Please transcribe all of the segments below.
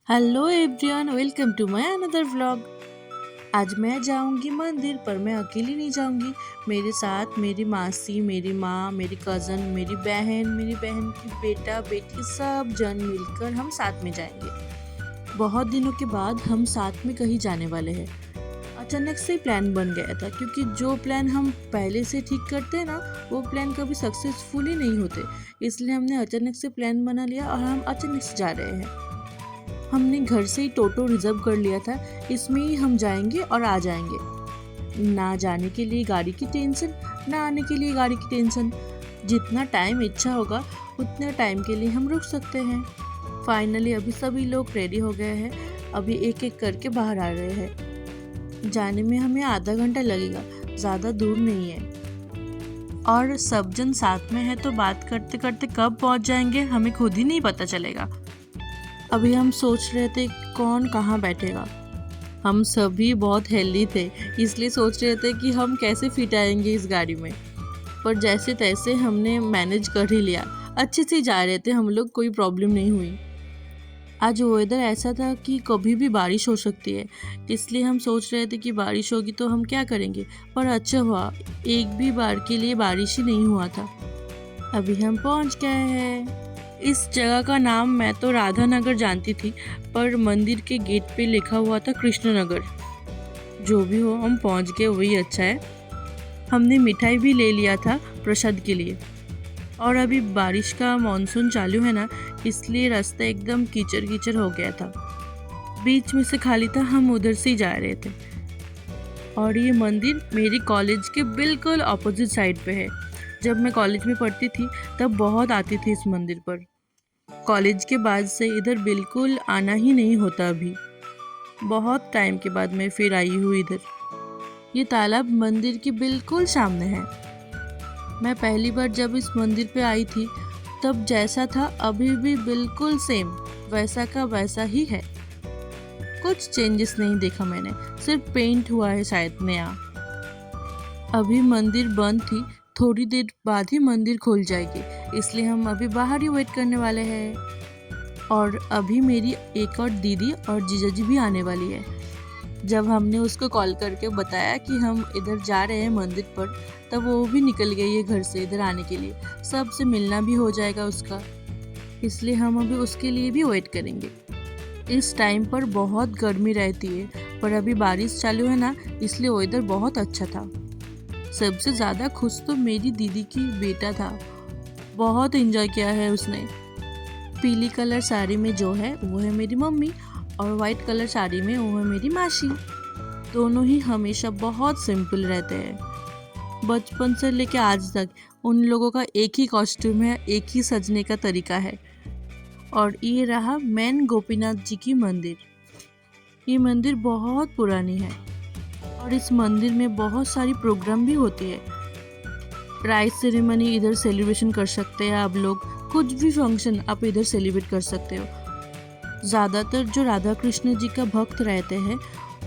Hello everyone, welcome to my another vlog. आज मैं जाऊंगी मंदिर, पर मैं अकेली नहीं जाऊंगी। मेरे साथ मेरी मासी, मेरी माँ, मेरी कज़न, मेरी बहन की बेटा बेटी सब जन मिलकर हम साथ में जाएंगे। बहुत दिनों के बाद हम साथ में कहीं जाने वाले हैं। अचानक से प्लान बन गया था, क्योंकि जो प्लान हम पहले से ठीक करते हैं ना, वो प्लान कभी सक्सेसफुल ही नहीं होते। इसलिए हमने अचानक से प्लान बना लिया और हम अचानक से जा रहे हैं। हमने घर से ही टोटो रिजर्व कर लिया था। इसमें ही हम जाएंगे और आ जाएंगे। ना जाने के लिए गाड़ी की टेंशन, ना आने के लिए गाड़ी की टेंशन। जितना टाइम इच्छा होगा उतने टाइम के लिए हम रुक सकते हैं। फाइनली अभी सभी लोग रेडी हो गए हैं। अभी एक एक करके बाहर आ रहे हैं। जाने में हमें आधा घंटा लगेगा, ज़्यादा दूर नहीं है। और सब जन साथ में है तो बात करते करते कब पहुंच जाएंगे हमें खुद ही नहीं पता चलेगा। अभी हम सोच रहे थे कौन कहाँ बैठेगा। हम सभी बहुत हेल्दी थे, इसलिए सोच रहे थे कि हम कैसे फिट आएंगे इस गाड़ी में। पर जैसे तैसे हमने मैनेज कर ही लिया। अच्छे से जा रहे थे हम लोग, कोई प्रॉब्लम नहीं हुई। आज वेदर ऐसा था कि कभी भी बारिश हो सकती है, इसलिए हम सोच रहे थे कि बारिश होगी तो हम क्या करेंगे। पर अच्छा हुआ, एक भी बार के लिए बारिश ही नहीं हुआ था। अभी हम पहुंच गए हैं। इस जगह का नाम मैं तो राधा नगर जानती थी, पर मंदिर के गेट पे लिखा हुआ था कृष्ण नगर। जो भी हो, हम पहुंच गए, वही अच्छा है। हमने मिठाई भी ले लिया था प्रसाद के लिए। और अभी बारिश का मॉनसून चालू है ना, इसलिए रास्ता एकदम कीचड़ कीचड़ हो गया था। बीच में से खाली था, हम उधर से ही जा रहे थे। और ये मंदिर मेरी कॉलेज के बिल्कुल अपोजिट साइड पे है। जब मैं कॉलेज में पढ़ती थी तब बहुत आती थी इस मंदिर पर। कॉलेज के बाद से इधर बिल्कुल आना ही नहीं होता। अभी बहुत टाइम के बाद मैं फिर आई हूँ इधर। ये तालाब मंदिर के बिल्कुल सामने है। मैं पहली बार जब इस मंदिर पे आई थी तब जैसा था अभी भी बिल्कुल सेम वैसा का वैसा ही है। कुछ चेंजेस नहीं देखा मैंने, सिर्फ पेंट हुआ है शायद नया। अभी मंदिर बंद थी, थोड़ी देर बाद ही मंदिर खुल जाएगी, इसलिए हम अभी बाहर ही वेट करने वाले हैं। और अभी मेरी एक और दीदी और जीजा जी भी आने वाली है। जब हमने उसको कॉल करके बताया कि हम इधर जा रहे हैं मंदिर पर, तब वो भी निकल गई है घर से इधर आने के लिए। सबसे मिलना भी हो जाएगा उसका, इसलिए हम अभी उसके लिए भी वेट करेंगे। इस टाइम पर बहुत गर्मी रहती है, पर अभी बारिश चालू है ना, इसलिए वेदर बहुत अच्छा था। सबसे ज़्यादा खुश तो मेरी दीदी की बेटा था। बहुत एंजॉय किया है उसने। पीली कलर साड़ी में जो है वो है मेरी मम्मी, और वाइट कलर साड़ी में वो है मेरी मासी। दोनों ही हमेशा बहुत सिंपल रहते हैं। बचपन से लेके आज तक उन लोगों का एक ही कॉस्ट्यूम है, एक ही सजने का तरीका है। और ये रहा मेन गोपीनाथ जी की मंदिर। ये मंदिर बहुत पुरानी है और इस मंदिर में बहुत सारी प्रोग्राम भी होती है। राइस सेरेमनी इधर सेलिब्रेशन कर सकते हैं आप लोग। कुछ भी फंक्शन आप इधर सेलिब्रेट कर सकते हो। ज़्यादातर जो राधा कृष्ण जी का भक्त रहते हैं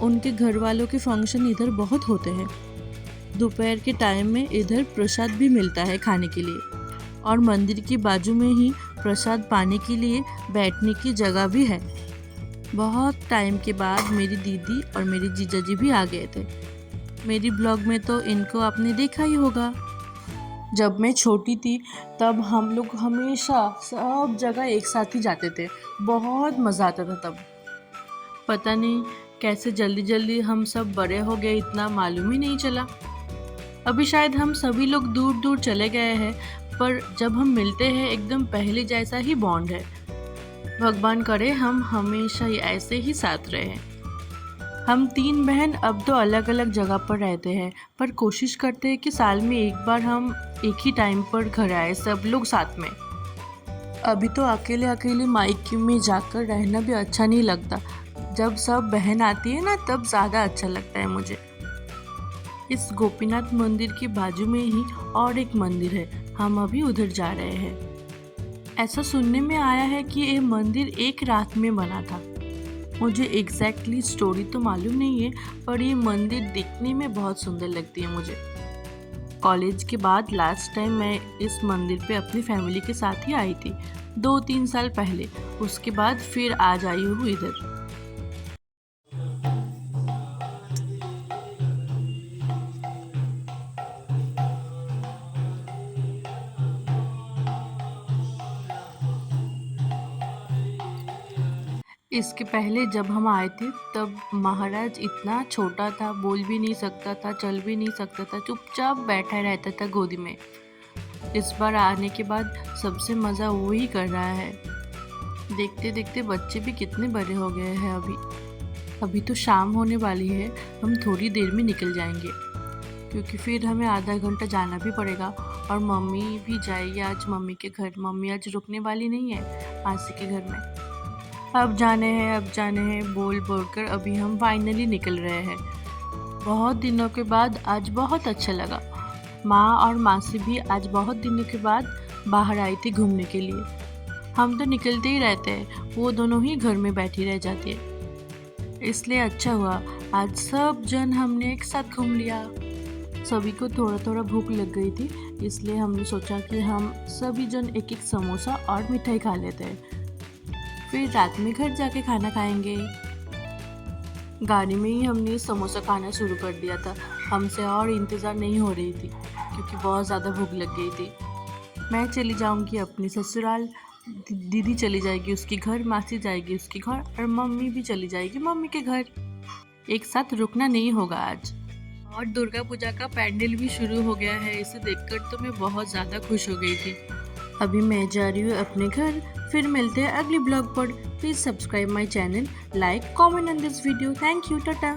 उनके घर वालों के फंक्शन इधर बहुत होते हैं। दोपहर के टाइम में इधर प्रसाद भी मिलता है खाने के लिए, और मंदिर के बाजू में ही प्रसाद पाने के लिए बैठने की जगह भी है। बहुत टाइम के बाद मेरी दीदी और मेरी जीजा जी भी आ गए थे। मेरी ब्लॉग में तो इनको आपने देखा ही होगा। जब मैं छोटी थी तब हम लोग हमेशा सब जगह एक साथ ही जाते थे। बहुत मज़ा आता था तब। पता नहीं कैसे जल्दी जल्दी हम सब बड़े हो गए, इतना मालूम ही नहीं चला। अभी शायद हम सभी लोग दूर दूर चले गए हैं, पर जब हम मिलते हैं एकदम पहले जैसा ही बॉन्ड है। भगवान करे हम हमेशा ही ऐसे ही साथ रहें। हम 3 बहन अब तो अलग अलग जगह पर रहते हैं, पर कोशिश करते हैं कि साल में एक बार हम एक ही टाइम पर घर आए, सब लोग साथ में। अभी तो अकेले अकेले मायके में जाकर रहना भी अच्छा नहीं लगता। जब सब बहन आती है ना, तब ज़्यादा अच्छा लगता है मुझे। इस गोपीनाथ मंदिर के बाजू में ही और एक मंदिर है, हम अभी उधर जा रहे हैं। ऐसा सुनने में आया है कि ये मंदिर एक रात में बना था। मुझे एग्जैक्टली स्टोरी तो मालूम नहीं है, पर ये मंदिर दिखने में बहुत सुंदर लगती है मुझे। कॉलेज के बाद लास्ट टाइम मैं इस मंदिर पे अपनी फैमिली के साथ ही आई थी, 2-3 साल पहले। उसके बाद फिर आज आई हूँ इधर। इसके पहले जब हम आए थे तब महाराज इतना छोटा था, बोल भी नहीं सकता था, चल भी नहीं सकता था, चुपचाप बैठा रहता था गोदी में। इस बार आने के बाद सबसे मज़ा वो ही कर रहा है। देखते देखते बच्चे भी कितने बड़े हो गए हैं अभी तो शाम होने वाली है, हम थोड़ी देर में निकल जाएंगे क्योंकि फिर हमें आधा घंटा जाना भी पड़ेगा और मम्मी भी जाएगी आज मम्मी के घर। मम्मी आज रुकने वाली नहीं है मासी के घर में। अब जाने हैं बोल कर अभी हम फाइनली निकल रहे हैं। बहुत दिनों के बाद आज बहुत अच्छा लगा। माँ और मासी भी आज बहुत दिनों के बाद बाहर आई थी घूमने के लिए। हम तो निकलते ही रहते हैं, वो दोनों ही घर में बैठी रह जाती है। इसलिए अच्छा हुआ आज सब जन हमने एक साथ घूम लिया। सभी को थोड़ा थोड़ा भूख लग गई थी, इसलिए हमने सोचा कि हम सभी जन एक एक समोसा और मिठाई खा लेते हैं, फिर रात में घर जाके खाना खाएंगे। गाड़ी में ही हमने समोसा खाना शुरू कर दिया था, हमसे और इंतज़ार नहीं हो रही थी क्योंकि बहुत ज़्यादा भूख लग गई थी। मैं चली जाऊंगी अपनी ससुराल, दीदी चली जाएगी उसके घर, मासी जाएगी उसके घर और मम्मी भी चली जाएगी मम्मी के घर। एक साथ रुकना नहीं होगा आज। और दुर्गा पूजा का पैंडल भी शुरू हो गया है, इसे देखकर तो मैं बहुत ज़्यादा खुश हो गई थी। अभी मैं जा रही हूँ अपने घर, फिर मिलते हैं अगले ब्लॉग पर। Please subscribe my channel, like, comment on this video. Thank you, Tata.